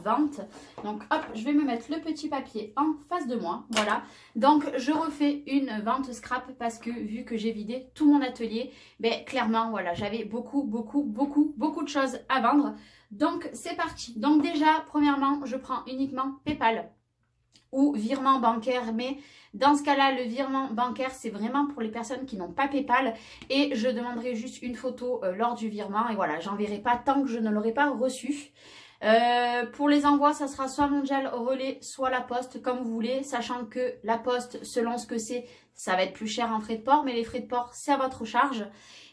vente. Donc hop, je vais me mettre le petit papier en face de moi. Voilà. Donc je refais une vente scrap parce que vu que j'ai vidé tout mon atelier, ben clairement voilà, j'avais beaucoup de choses à vendre. Donc c'est parti. Donc déjà, premièrement, je prends uniquement PayPal ou virement bancaire, mais dans ce cas-là, le virement bancaire, c'est vraiment pour les personnes qui n'ont pas PayPal et je demanderai juste une photo lors du virement et voilà, j'enverrai pas tant que je ne l'aurai pas reçu. Pour les envois, ça sera soit Mondial Relais, soit la Poste, comme vous voulez, sachant que la Poste, selon ce que c'est, ça va être plus cher en frais de port, mais les frais de port, c'est à votre charge.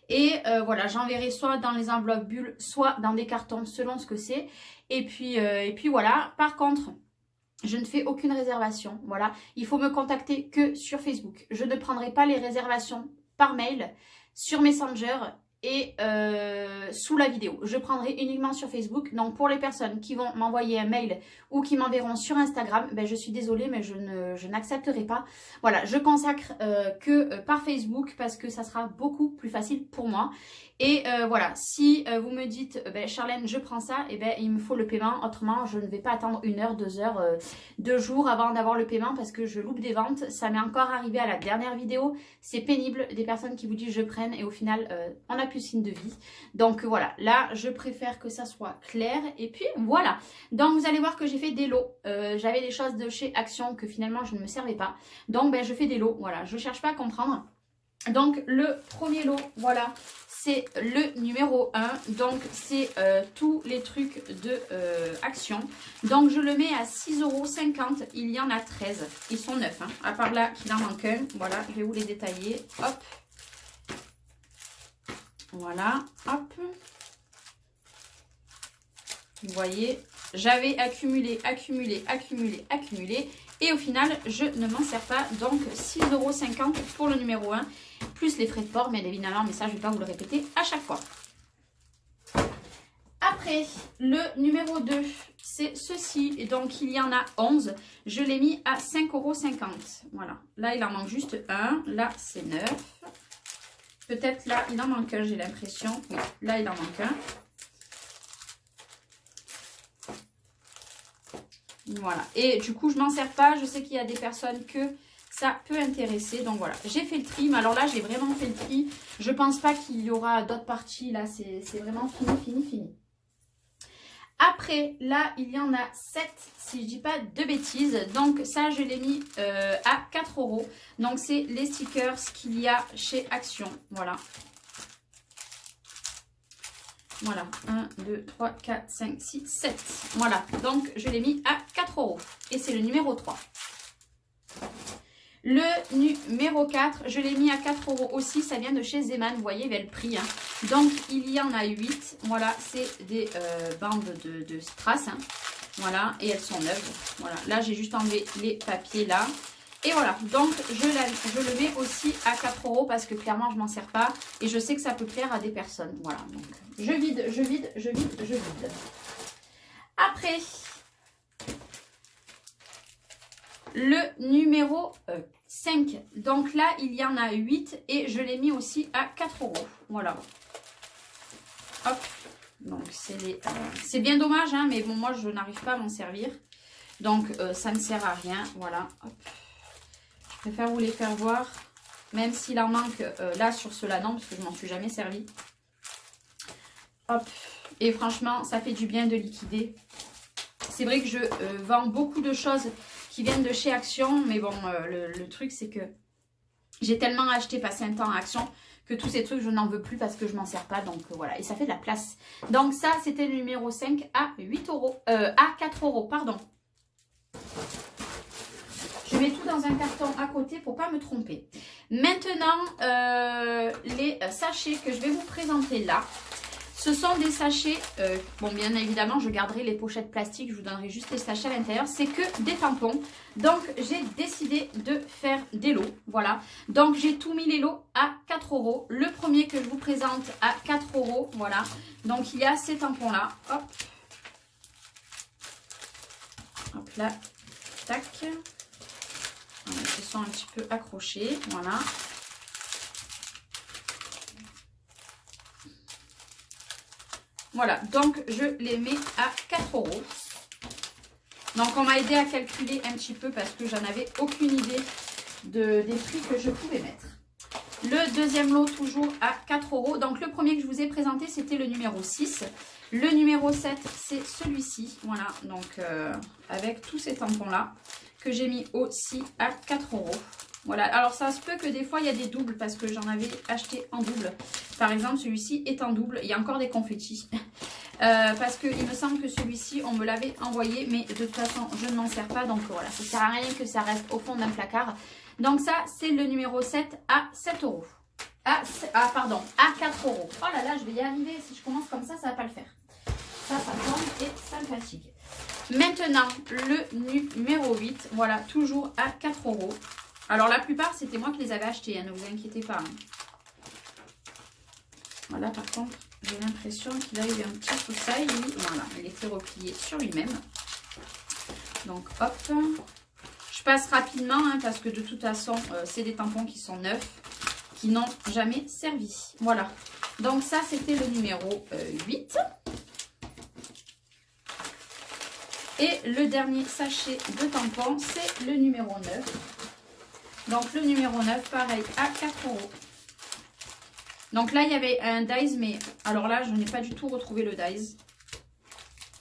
Et voilà, j'enverrai soit dans les enveloppes bulles, soit dans des cartons, selon ce que c'est. Et puis voilà, par contre, je ne fais aucune réservation, voilà. Il faut me contacter que sur Facebook. Je ne prendrai pas les réservations par mail, sur Messenger et sous la vidéo. Je prendrai uniquement sur Facebook. Donc pour les personnes qui vont m'envoyer un mail ou qui m'enverront sur Instagram, ben, je suis désolée mais je n'accepterai pas. Voilà, je consacre que par Facebook parce que ça sera beaucoup plus facile pour moi. Et voilà, si vous me dites, ben, Charlène, je prends ça, et ben il me faut le paiement. Autrement, je ne vais pas attendre 1 heure, 2 heures, 2 jours avant d'avoir le paiement parce que je loupe des ventes. Ça m'est encore arrivé à la dernière vidéo. C'est pénible, des personnes qui vous disent je prenne et au final, on n'a plus signe de vie. Donc voilà, là, je préfère que ça soit clair. Et puis voilà. Donc vous allez voir que j'ai fait des lots. J'avais des choses de chez Action que finalement je ne me servais pas. Donc ben, je fais des lots. Voilà, je ne cherche pas à comprendre. Donc le premier lot, voilà, c'est le numéro 1. Donc c'est tous les trucs de Action. Donc je le mets à 6,50 €. Il y en a 13. Ils sont neufs, hein, à part là qu'il en manque un. Voilà, je vais vous les détailler. Hop. Voilà, hop. Vous voyez, j'avais accumulé. Et au final, je ne m'en sers pas. Donc 6,50 € pour le numéro 1. Plus les frais de port, bien évidemment. Mais ça, je ne vais pas vous le répéter à chaque fois. Après, le numéro 2, c'est ceci. Et donc, il y en a 11. Je l'ai mis à 5,50 €. Voilà. Là, il en manque juste un. Là, c'est 9. Peut-être là, il en manque un, j'ai l'impression. Oui, là, il en manque un. Voilà. Et du coup, je m'en sers pas. Je sais qu'il y a des personnes que ça peut intéresser. Donc voilà, j'ai fait le tri. Mais alors là, j'ai vraiment fait le tri. Je pense pas qu'il y aura d'autres parties. Là, c'est vraiment fini. Après, là, il y en a 7, si je dis pas de bêtises. Donc ça, je l'ai mis à 4 €. Donc c'est les stickers qu'il y a chez Action. Voilà. Voilà, 1, 2, 3, 4, 5, 6, 7. Voilà, donc je l'ai mis à 4 €. Et c'est le numéro 3. Le numéro 4, je l'ai mis à 4 € aussi. Ça vient de chez Zeman, vous voyez, il y a le prix. Hein. Donc, il y en a 8. Voilà, c'est des bandes de strass. Hein. Voilà, et elles sont neuves. Voilà, là, j'ai juste enlevé les papiers là. Et voilà, donc je le mets aussi à 4 € parce que clairement, je ne m'en sers pas. Et je sais que ça peut plaire à des personnes. Voilà, donc je vide. Après, le numéro 5. Donc là, il y en a 8 et je l'ai mis aussi à 4 €. Voilà. Hop. Donc c'est bien dommage, hein, mais bon, moi, je n'arrive pas à m'en servir. Donc, ça ne sert à rien. Voilà. Hop. Je préfère vous les faire voir. Même s'il en manque là sur ceux-là, non, parce que je m'en suis jamais servi. Hop. Et franchement, ça fait du bien de liquider. C'est vrai que je vends beaucoup de choses qui viennent de chez Action. Mais bon, le truc, c'est que j'ai tellement acheté, passé un temps à Action, que tous ces trucs, je n'en veux plus parce que je m'en sers pas. Donc voilà, et ça fait de la place. Donc ça, c'était le numéro 5 à 8 €. À 4 €, pardon. Je mets tout dans un carton à côté pour ne pas me tromper. Maintenant, les sachets que je vais vous présenter là. Ce sont des sachets, bon bien évidemment je garderai les pochettes plastiques, je vous donnerai juste les sachets à l'intérieur, c'est que des tampons. Donc j'ai décidé de faire des lots, voilà. Donc j'ai tout mis les lots à 4 €. Le premier que je vous présente à 4 €, voilà. Donc il y a ces tampons là, hop. Hop là, tac. Ils se sont un petit peu accrochés, voilà. Voilà, donc je les mets à 4 €. Donc on m'a aidé à calculer un petit peu parce que j'en avais aucune idée des prix que je pouvais mettre. Le deuxième lot toujours à 4 €. Donc le premier que je vous ai présenté c'était le numéro 6. Le numéro 7 c'est celui-ci. Voilà, donc avec tous ces tampons là que j'ai mis aussi à 4 €. Voilà, alors ça se peut que des fois il y a des doubles parce que j'en avais acheté en double. Par exemple celui-ci est en double, il y a encore des confettis. Parce qu'il me semble que celui-ci on me l'avait envoyé mais de toute façon je ne m'en sers pas. Donc voilà, ça sert à rien que ça reste au fond d'un placard. Donc ça, c'est le numéro 7 à 7 €. Pardon, à 4 €. Oh là là, je vais y arriver. Si je commence comme ça ne va pas le faire. Ça tombe et ça me fatigue. Maintenant, le numéro 8. Voilà, toujours à 4 €. Alors, la plupart, c'était moi qui les avais achetés. Hein, ne vous inquiétez pas. Hein. Voilà, par contre, j'ai l'impression qu'il a eu un petit soussail. Voilà, il était replié sur lui-même. Donc, hop. Je passe rapidement hein, parce que de toute façon, c'est des tampons qui sont neufs, qui n'ont jamais servi. Voilà. Donc ça, c'était le numéro 8. Et le dernier sachet de tampons, c'est le numéro 9. Donc le numéro 9, pareil, à 4 €. Donc là, il y avait un Dies, mais alors là, je n'ai pas du tout retrouvé le Dies.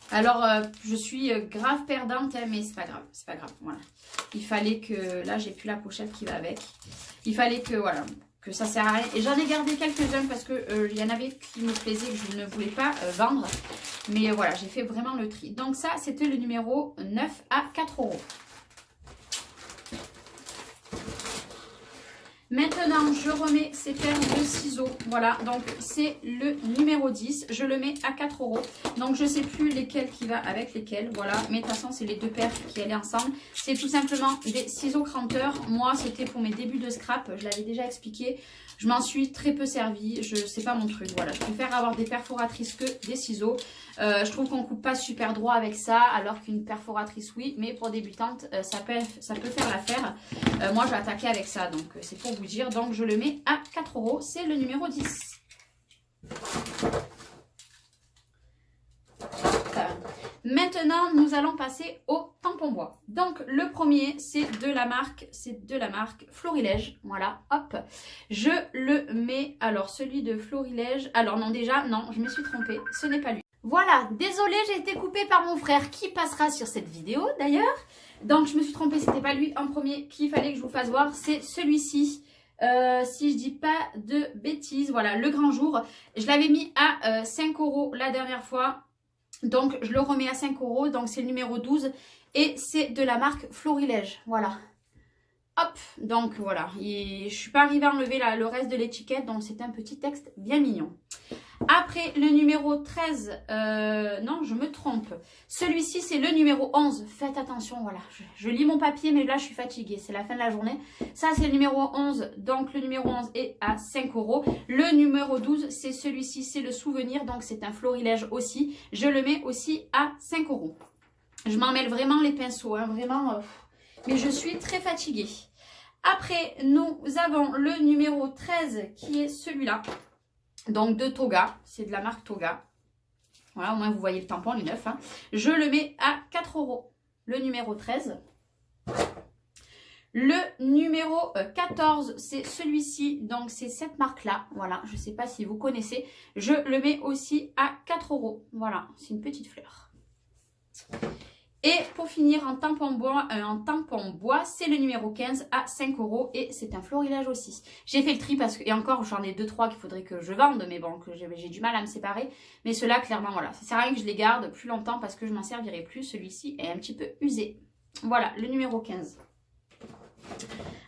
Alors, je suis grave perdante, hein, mais c'est pas grave, c'est pas grave, voilà. Il fallait que, là j'ai plus la pochette qui va avec, il fallait que, voilà, que ça sert à rien. Et j'en ai gardé quelques-uns parce que il y en avait qui me plaisaient, que je ne voulais pas vendre. Mais voilà, j'ai fait vraiment le tri. Donc ça, c'était le numéro 9 à 4 €. Maintenant, je remets ces paires de ciseaux. Voilà, donc c'est le numéro 10. Je le mets à 4 €. Donc, je ne sais plus lesquels qui va avec lesquels. Voilà, mais de toute façon, c'est les deux paires qui allaient ensemble. C'est tout simplement des ciseaux cranteurs. Moi, c'était pour mes débuts de scrap. Je l'avais déjà expliqué. Je m'en suis très peu servi. C'est pas mon truc. Voilà, je préfère avoir des perforatrices que des ciseaux. Je trouve qu'on ne coupe pas super droit avec ça, alors qu'une perforatrice, oui. Mais pour débutantes, ça peut faire l'affaire. Moi, je vais attaquer avec ça. Donc, c'est pour vous dire. Donc, je le mets à 4 €. C'est le numéro 10. Maintenant, nous allons passer au tampon bois. Donc, le premier, c'est de la marque Florilège. Voilà, hop. Je le mets, alors, celui de Florilège. Alors, non, déjà, non, je me suis trompée. Ce n'est pas lui. Voilà, désolée, j'ai été coupée par mon frère qui passera sur cette vidéo, d'ailleurs. Donc, je me suis trompée, c'était pas lui en premier qu'il fallait que je vous fasse voir. C'est celui-ci. Si je dis pas de bêtises, voilà, le grand jour. Je l'avais mis à 5 € la dernière fois. Donc, je le remets à 5 €. Donc, c'est le numéro 12. Et c'est de la marque Florilège. Voilà. Hop. Donc, voilà. Et je ne suis pas arrivée à enlever le reste de l'étiquette. Donc, c'est un petit texte bien mignon. Après, le numéro 13. Non, je me trompe. Celui-ci, c'est le numéro 11. Faites attention, voilà. Je lis mon papier, mais là, je suis fatiguée. C'est la fin de la journée. Ça, c'est le numéro 11. Donc, le numéro 11 est à 5 €. Le numéro 12, c'est celui-ci. C'est le souvenir. Donc, c'est un florilège aussi. Je le mets aussi à 5 €. Je m'en mêle vraiment les pinceaux. Hein, vraiment. Mais je suis très fatiguée. Après, nous avons le numéro 13 qui est celui-là. Donc de Toga, c'est de la marque Toga. Voilà, au moins vous voyez le tampon, il est neuf. Hein. Je le mets à 4 €, le numéro 13. Le numéro 14, c'est celui-ci, donc c'est cette marque-là. Voilà, je ne sais pas si vous connaissez. Je le mets aussi à 4 €. Voilà, c'est une petite fleur. Et pour finir, en tampon bois, c'est le numéro 15 à 5 € et c'est un florilège aussi. J'ai fait le tri parce que, et encore, j'en ai 2-3 qu'il faudrait que je vende, mais bon, que j'ai du mal à me séparer. Mais ceux-là, clairement, voilà, ça sert à rien que je les garde plus longtemps parce que je m'en servirai plus. Celui-ci est un petit peu usé. Voilà, le numéro 15.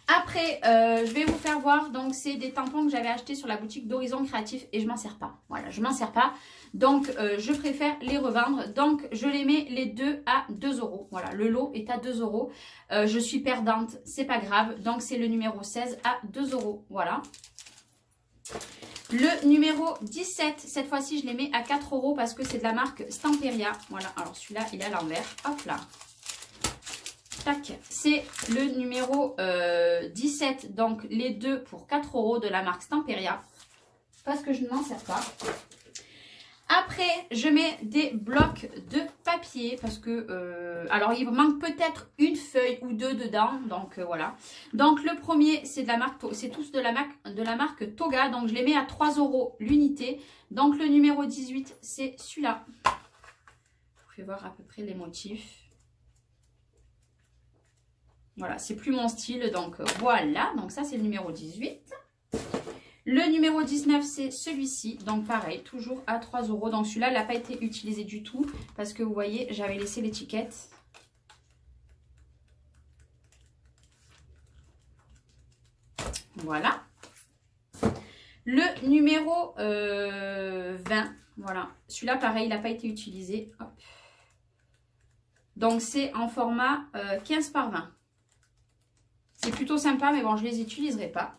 Après, je vais vous faire voir, donc c'est des tampons que j'avais achetés sur la boutique d'Horizon Créatif et je m'en sers pas. Voilà, je m'en sers pas. Donc, je préfère les revendre. Donc, je les mets les deux à 2 €. Voilà, le lot est à 2 €. Je suis perdante, c'est pas grave. Donc, c'est le numéro 16 à 2 €. Voilà. Le numéro 17, cette fois-ci, je les mets à 4 € parce que c'est de la marque Stamperia. Voilà, alors celui-là, il est à l'envers. Hop là. Tac, c'est le numéro 17, donc les deux pour 4 € de la marque Stamperia, parce que je ne m'en sers pas. Après, je mets des blocs de papier parce que, alors il manque peut-être une feuille ou deux dedans, donc voilà. Donc le premier, c'est de la marque, c'est tous de la marque Toga, donc je les mets à 3 € l'unité. Donc le numéro 18, c'est celui-là. Vous pouvez voir à peu près les motifs. Voilà, c'est plus mon style, donc voilà. Donc ça, c'est le numéro 18. Le numéro 19, c'est celui-ci. Donc pareil, toujours à 3 €. Donc celui-là, il n'a pas été utilisé du tout. Parce que vous voyez, j'avais laissé l'étiquette. Voilà. Le numéro 20. Voilà. Celui-là, pareil, il n'a pas été utilisé. Hop. Donc c'est en format 15 par 20. C'est plutôt sympa, mais bon, je ne les utiliserai pas.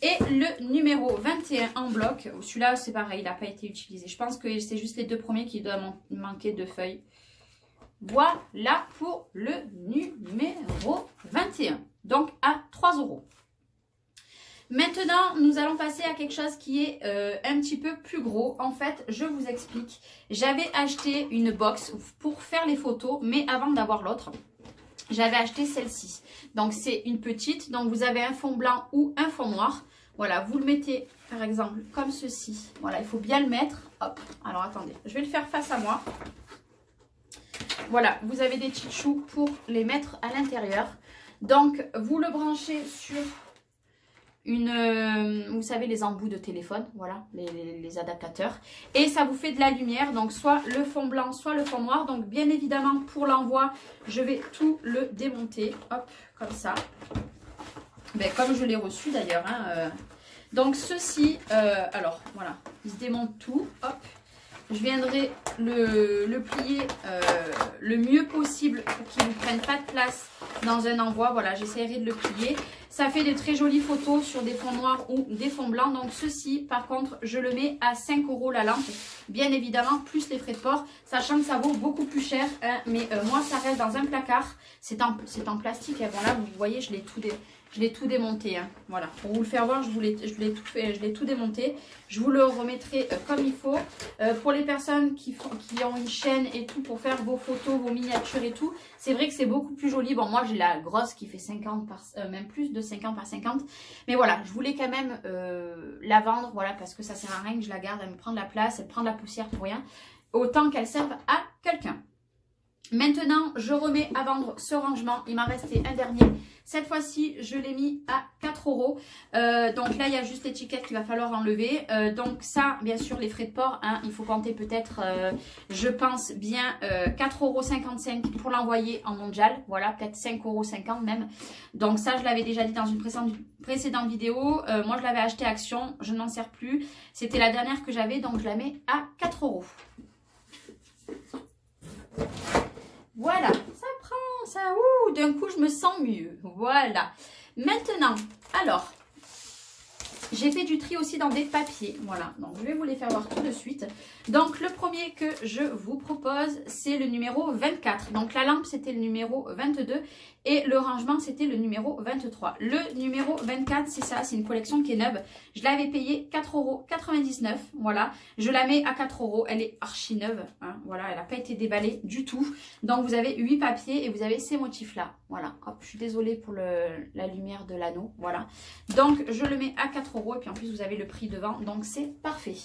Et le numéro 21 en bloc, celui-là c'est pareil, il n'a pas été utilisé. Je pense que c'est juste les deux premiers qui doivent manquer de feuilles. Voilà pour le numéro 21, donc à 3 €. Maintenant, nous allons passer à quelque chose qui est un petit peu plus gros. En fait, je vous explique. J'avais acheté une box pour faire les photos, mais avant d'avoir l'autre, j'avais acheté celle-ci. Donc, c'est une petite. Donc, vous avez un fond blanc ou un fond noir. Voilà, vous le mettez, par exemple, comme ceci. Voilà, il faut bien le mettre. Hop, alors attendez, je vais le faire face à moi. Voilà, vous avez des petits choux pour les mettre à l'intérieur. Donc, vous le branchez sur une, vous savez, les embouts de téléphone. Voilà, les adaptateurs. Et ça vous fait de la lumière. Donc, soit le fond blanc, soit le fond noir. Donc, bien évidemment, pour l'envoi, je vais tout le démonter. Hop, comme ça. Ben, comme je l'ai reçu d'ailleurs. Hein, donc ceci, alors voilà, il se démonte tout. Hop, je viendrai le plier le mieux possible pour qu'il ne prenne pas de place dans un envoi. Voilà, j'essaierai de le plier. Ça fait de très jolies photos sur des fonds noirs ou des fonds blancs. Donc ceci, par contre, je le mets à 5 € la lampe. Bien évidemment, plus les frais de port, sachant que ça vaut beaucoup plus cher. Hein, mais moi, ça reste dans un placard. C'est en plastique. Hein, voilà, vous voyez, je l'ai tout démonté. Hein, voilà, pour vous le faire voir, je l'ai tout démonté. Je vous le remettrai comme il faut. Pour les personnes qui ont une chaîne et tout pour faire vos photos, vos miniatures et tout, c'est vrai que c'est beaucoup plus joli. Bon, moi j'ai la grosse qui fait 50 par, même plus de 50 par 50. Mais voilà, je voulais quand même la vendre, voilà, parce que ça sert à rien que je la garde, elle me prend de la place, elle prend de la poussière pour rien. Autant qu'elle serve à quelqu'un. Maintenant, je remets à vendre ce rangement. Il m'a resté un dernier. Cette fois-ci, je l'ai mis à 4 €. Donc là, il y a juste l'étiquette qu'il va falloir enlever. Donc ça, bien sûr, les frais de port, hein, il faut compter peut-être, je pense bien, 4,55 € pour l'envoyer en mondial. Voilà, peut-être 5,50 € même. Donc ça, je l'avais déjà dit dans une précédente vidéo. Moi, je l'avais acheté Action. Je n'en sers plus. C'était la dernière que j'avais, donc je la mets à 4 €. Voilà, ça prend, ça, ouh, d'un coup, je me sens mieux. Voilà. Maintenant, alors, j'ai fait du tri aussi dans des papiers. Voilà, donc je vais vous les faire voir tout de suite. Donc, le premier que je vous propose, c'est le numéro 24. Donc, la lampe, c'était le numéro 22 et le rangement, c'était le numéro 23. Le numéro 24, c'est ça, c'est une collection qui est neuve. Je l'avais payé 4,99 €. Voilà, je la mets à 4 €. Elle est archi neuve. Hein, voilà, elle n'a pas été déballée du tout. Donc, vous avez 8 papiers et vous avez ces motifs-là. Voilà, hop, je suis désolée pour la lumière de l'anneau. Voilà, donc je le mets à 4 € et puis en plus, vous avez le prix devant. Donc, c'est parfait.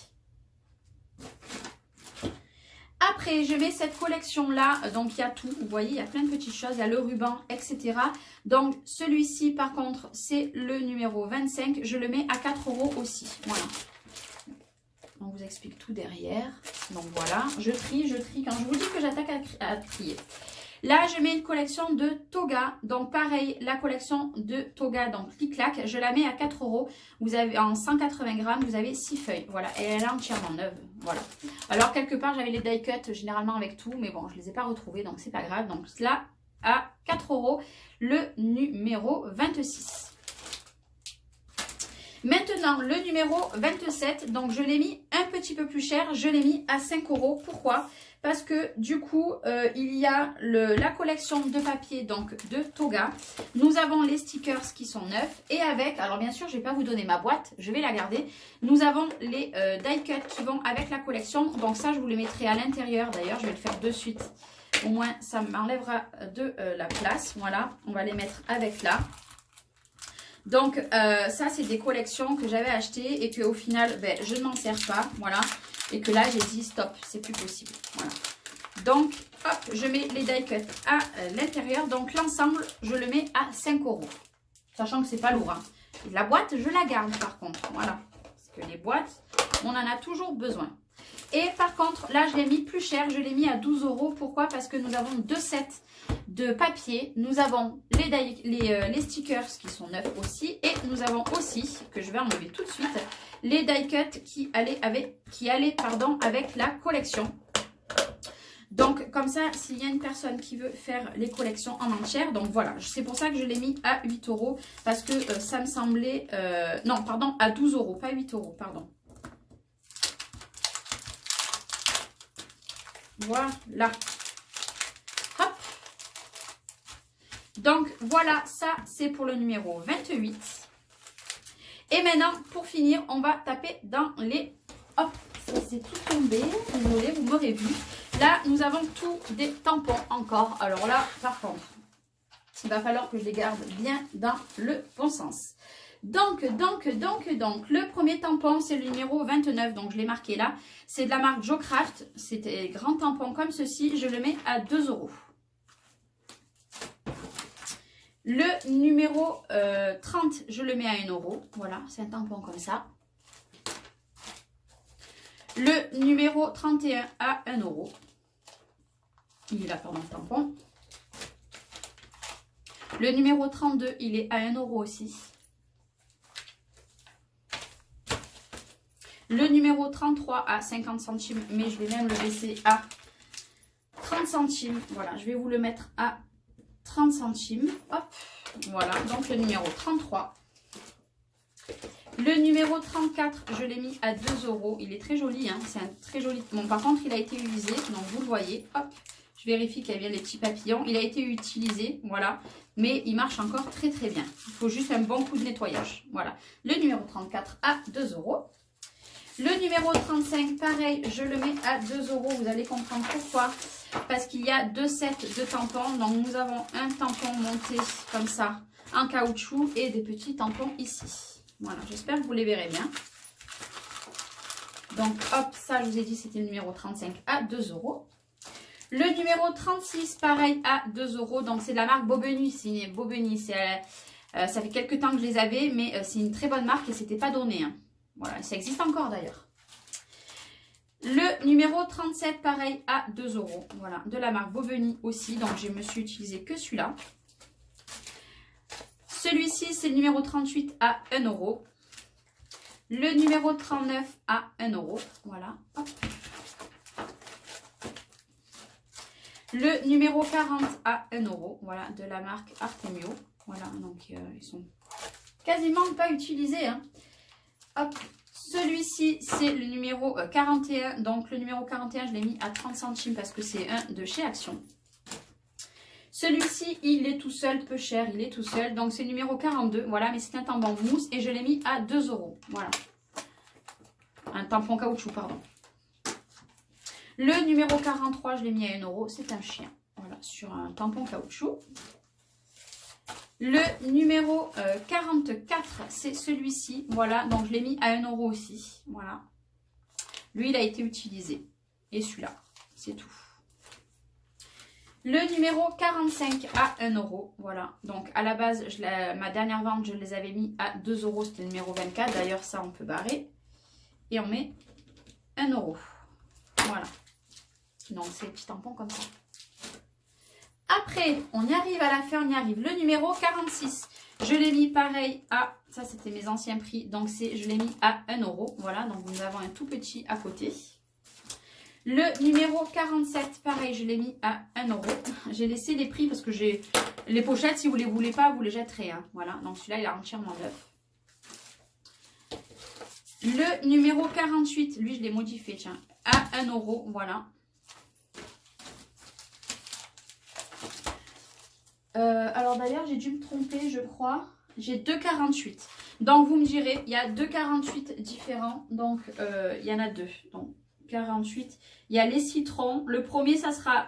Après, je mets cette collection-là, donc il y a tout, vous voyez, il y a plein de petites choses, il y a le ruban, etc. Donc, celui-ci, par contre, c'est le numéro 25, je le mets à 4 € aussi, voilà. On vous explique tout derrière, donc voilà, je trie, quand je vous dis que j'attaque à trier. Là, je mets une collection de Toga. Donc, pareil, la collection de Toga, donc clic-clac, je la mets à 4 €. Vous avez en 180 grammes, vous avez 6 feuilles. Voilà, et elle est entièrement neuve. Voilà. Alors, quelque part, j'avais les die cut généralement avec tout, mais bon, je ne les ai pas retrouvés, donc c'est pas grave. Donc, là, à 4 €, le numéro 26. Maintenant, le numéro 27, donc je l'ai mis un petit peu plus cher, je l'ai mis à 5 €. Pourquoi ? parce que du coup, il y a la collection de papier donc de Toga. Nous avons les stickers qui sont neufs et avec, alors bien sûr, je ne vais pas vous donner ma boîte, je vais la garder. Nous avons les die cuts qui vont avec la collection. Donc ça, je vous les mettrai à l'intérieur. D'ailleurs, je vais le faire de suite. Au moins, ça m'enlèvera de la place. Voilà, on va les mettre avec là. Donc, ça, c'est des collections que j'avais achetées et qu'au final, ben, je ne m'en sers pas. Voilà. Et que là, j'ai dit stop, c'est plus possible. Voilà. Donc, hop, je mets les die cuts à l'intérieur. Donc, l'ensemble, je le mets à 5 €. Sachant que c'est pas lourd. Hein. La boîte, je la garde par contre. Voilà. Parce que les boîtes, on en a toujours besoin. Et par contre, là, je l'ai mis plus cher. Je l'ai mis à 12 €. Pourquoi? Parce que nous avons 2 sets de papier. Nous avons les stickers qui sont neufs aussi. Et nous avons aussi, que je vais enlever tout de suite, les die cuts qui allaient avec la collection. Donc, comme ça, s'il y a une personne qui veut faire les collections en entière, donc voilà, c'est pour ça que je l'ai mis à 8 €. Parce que ça me semblait... non, pardon, à 12 €, pas 8 €, pardon. Voilà. Hop. Donc, voilà, ça, c'est pour le numéro 28. Et maintenant, pour finir, on va taper dans les... Hop, ça c'est tout tombé. Désolée, vous m'aurez vu. Là, nous avons tous des tampons encore. Alors là, par contre, il va falloir que je les garde bien dans le bon sens. Donc, le premier tampon, c'est le numéro 29. Donc, je l'ai marqué là. C'est de la marque Jocraft. C'est des grands tampons comme ceci. Je le mets à 2 €. Le numéro 30, je le mets à 1 €. Voilà, c'est un tampon comme ça. Le numéro 31 à 1 €. Il est là, pardon, le tampon. Le numéro 32, il est à 1 € aussi. Le numéro 33 à 50 centimes, mais je vais même le laisser à 30 centimes. Voilà, je vais vous le mettre à 30 centimes. Hop, voilà, donc le numéro 33. Le numéro 34, je l'ai mis à 2 €. Il est très joli, hein, c'est un très joli. Bon, par contre, il a été usé, donc vous le voyez. Hop, je vérifie qu'il y a bien les petits papillons. Il a été utilisé, voilà, mais il marche encore très très bien. Il faut juste un bon coup de nettoyage. Voilà, le numéro 34 à 2 €. Le numéro 35, pareil, je le mets à 2 €. Vous allez comprendre pourquoi. Parce qu'il y a 2 sets de tampons. Donc, nous avons un tampon monté comme ça, en caoutchouc, et des petits tampons ici. Voilà, j'espère que vous les verrez bien. Donc, hop, ça, je vous ai dit, c'était le numéro 35 à 2 €. Le numéro 36, pareil, à 2 €. Donc, c'est de la marque Bobeny. C'est Bobeny. Ça fait quelques temps que je les avais, mais c'est une très bonne marque et c'était pas donné. Hein. Voilà, ça existe encore d'ailleurs. Le numéro 37, pareil, à 2 €. Voilà, de la marque Bobeny aussi. Donc, je me suis utilisé que celui-là. Celui-ci, c'est le numéro 38 à 1 €. Le numéro 39 à 1 €. Voilà. Hop. Le numéro 40 à 1 €. Voilà, de la marque Artemio. Voilà, donc ils sont quasiment pas utilisés. Hein. Hop. Celui-ci, c'est le numéro 41. Donc, le numéro 41, je l'ai mis à 30 centimes parce que c'est un de chez Action. Celui-ci, il est tout seul, peu cher, il est tout seul. Donc, c'est le numéro 42. Voilà, mais c'est un tampon mousse et je l'ai mis à 2 €. Voilà. Un tampon caoutchouc, pardon. Le numéro 43, je l'ai mis à 1 €. C'est un chien. Voilà, sur un tampon caoutchouc. Le numéro 44, c'est celui-ci. Voilà, donc je l'ai mis à 1 € aussi. Voilà. Lui, il a été utilisé. Et celui-là, c'est tout. Le numéro 45 à 1 €. Voilà, donc à la base, ma dernière vente, je les avais mis à 2 €. C'était le numéro 24. D'ailleurs, ça, on peut barrer. Et on met 1 €. Voilà. Donc, c'est les petits tampons comme ça. Après, on y arrive à la fin, on y arrive. Le numéro 46, je l'ai mis pareil à... Ça, c'était mes anciens prix. Donc, je l'ai mis à 1 €. Voilà, donc nous avons un tout petit à côté. Le numéro 47, pareil, je l'ai mis à 1 €. J'ai laissé les prix parce que j'ai les pochettes, si vous ne les voulez pas, vous les jetterez. Hein. Voilà, donc celui-là, il est entièrement neuf. Le numéro 48, lui, je l'ai modifié, tiens, à 1 €. Voilà. Alors d'ailleurs, j'ai dû me tromper, je crois. J'ai 2,48. Donc vous me direz, il y a 2,48 différents. Donc il y en a deux. Donc 48. Il y a les citrons. Le premier, ça sera...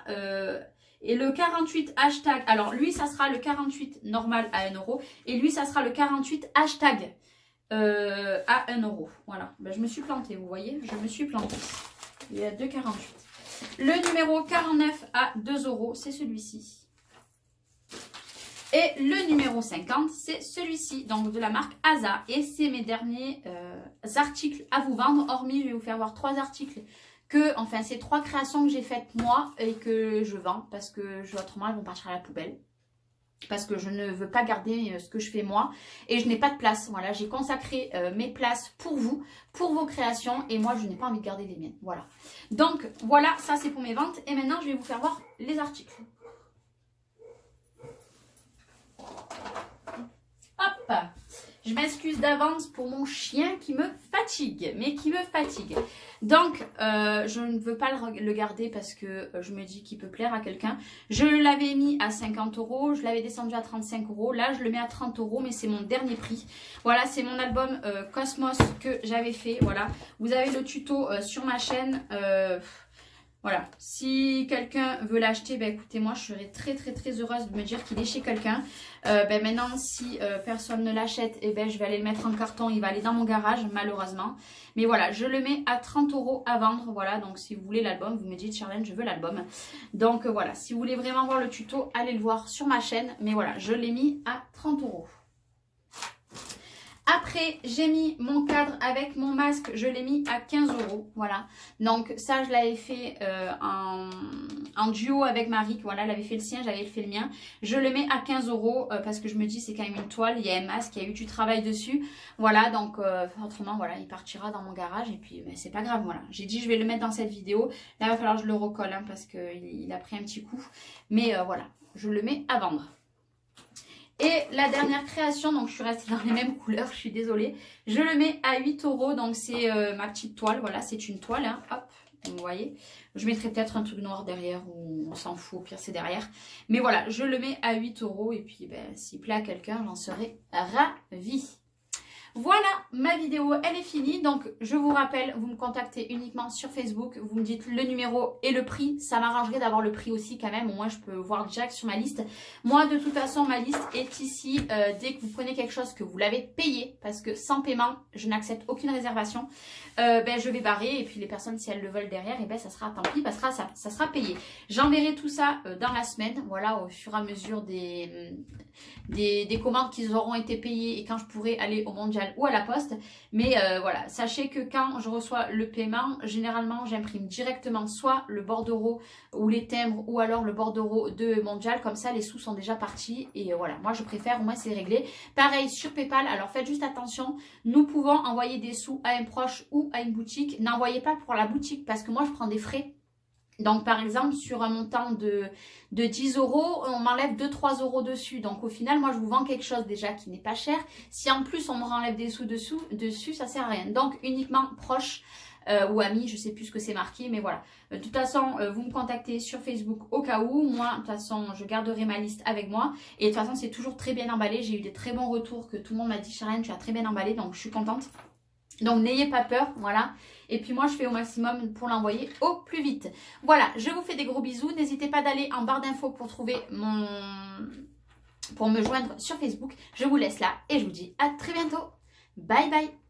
et le 48 hashtag, alors lui ça sera le 48 normal à 1 euro et lui ça sera le 48 hashtag à 1 euro. Voilà, ben, je me suis plantée, vous voyez, je me suis plantée. Il y a 2,48. Le numéro 49 à 2 euros, c'est celui-ci. Et le numéro 50, c'est celui-ci, donc de la marque Asa. Et c'est mes derniers articles à vous vendre, hormis je vais vous faire voir 3 articles enfin c'est 3 créations que j'ai faites moi et que je vends parce que autrement elles vont partir à la poubelle. Parce que je ne veux pas garder ce que je fais moi et je n'ai pas de place. Voilà, j'ai consacré mes places pour vous, pour vos créations et moi je n'ai pas envie de garder les miennes. Voilà. Donc voilà, ça c'est pour mes ventes et maintenant je vais vous faire voir les articles. Hop! Je m'excuse d'avance pour mon chien qui me fatigue, mais qui me fatigue. Donc, je ne veux pas le garder parce que je me dis qu'il peut plaire à quelqu'un. Je l'avais mis à 50 euros, je l'avais descendu à 35 euros. Là, je le mets à 30 euros, mais c'est mon dernier prix. Voilà, c'est mon album Cosmos que j'avais fait. Voilà, vous avez le tuto sur ma chaîne. Voilà, si quelqu'un veut l'acheter, ben écoutez, moi je serais très heureuse de me dire qu'il est chez quelqu'un. Ben maintenant, si personne ne l'achète, eh ben, je vais aller le mettre en carton, il va aller dans mon garage, malheureusement. Mais voilà, je le mets à 30 euros à vendre. Voilà, donc si vous voulez l'album, vous me dites Charlène, je veux l'album. Donc voilà, si vous voulez vraiment voir le tuto, allez le voir sur ma chaîne. Mais voilà, je l'ai mis à 30 euros. Après, j'ai mis mon cadre avec mon masque, je l'ai mis à 15 euros, voilà. Donc ça, je l'avais fait en duo avec Marie, voilà, elle avait fait le sien, j'avais fait le mien. Je le mets à 15 euros parce que je me dis, c'est quand même une toile, il y a un masque, il y a eu du travail dessus. Voilà, donc autrement, voilà, il partira dans mon garage et puis c'est pas grave, voilà. J'ai dit, je vais le mettre dans cette vidéo. Là, il va falloir que je le recolle hein, parce qu'il a pris un petit coup. Mais voilà, je le mets à vendre. Et la dernière création, donc je suis restée dans les mêmes couleurs, je suis désolée. Je le mets à 8 euros, donc c'est ma petite toile, voilà, c'est une toile, hein, hop, vous voyez. Je mettrai peut-être un truc noir derrière, ou on s'en fout, au pire c'est derrière. Mais voilà, je le mets à 8 euros, et puis ben, s'il plaît à quelqu'un, j'en serai ravie. Voilà, ma vidéo, elle est finie. Donc, je vous rappelle, vous me contactez uniquement sur Facebook. Vous me dites le numéro et le prix. Ça m'arrangerait d'avoir le prix aussi quand même. Au moins, je peux voir direct sur ma liste. Moi, de toute façon, ma liste est ici. Dès que vous prenez quelque chose que vous l'avez payé, parce que sans paiement, je n'accepte aucune réservation, ben, je vais barrer. Et puis, les personnes, si elles le veulent derrière, et ben, ça sera tant pis, parce que ça sera payé. J'enverrai tout ça dans la semaine. Voilà, au fur et à mesure des commandes qui auront été payées et quand je pourrai aller au mondial ou à la poste. Mais voilà, sachez que quand je reçois le paiement, généralement j'imprime directement soit le bordereau ou les timbres ou alors le bordereau de mondial, comme ça les sous sont déjà partis et voilà, moi je préfère, au moins c'est réglé. Pareil sur PayPal, alors faites juste attention, nous pouvons envoyer des sous à un proche ou à une boutique, n'envoyez pas pour la boutique parce que moi je prends des frais. Donc par exemple sur un montant de 10 euros, on m'enlève 2-3 euros dessus. Donc au final moi je vous vends quelque chose déjà qui n'est pas cher. Si en plus on me renlève des sous dessus, ça sert à rien. Donc uniquement proche ou ami, je sais plus ce que c'est marqué, mais voilà. De toute façon vous me contactez sur Facebook au cas où. Moi de toute façon je garderai ma liste avec moi. Et de toute façon c'est toujours très bien emballé. J'ai eu des très bons retours que tout le monde m'a dit Charlène tu as très bien emballé, donc je suis contente. Donc n'ayez pas peur, voilà. Et puis moi je fais au maximum pour l'envoyer au plus vite. Voilà, je vous fais des gros bisous. N'hésitez pas d'aller en barre d'infos pour trouver pour me joindre sur Facebook. Je vous laisse là et je vous dis à très bientôt. Bye bye.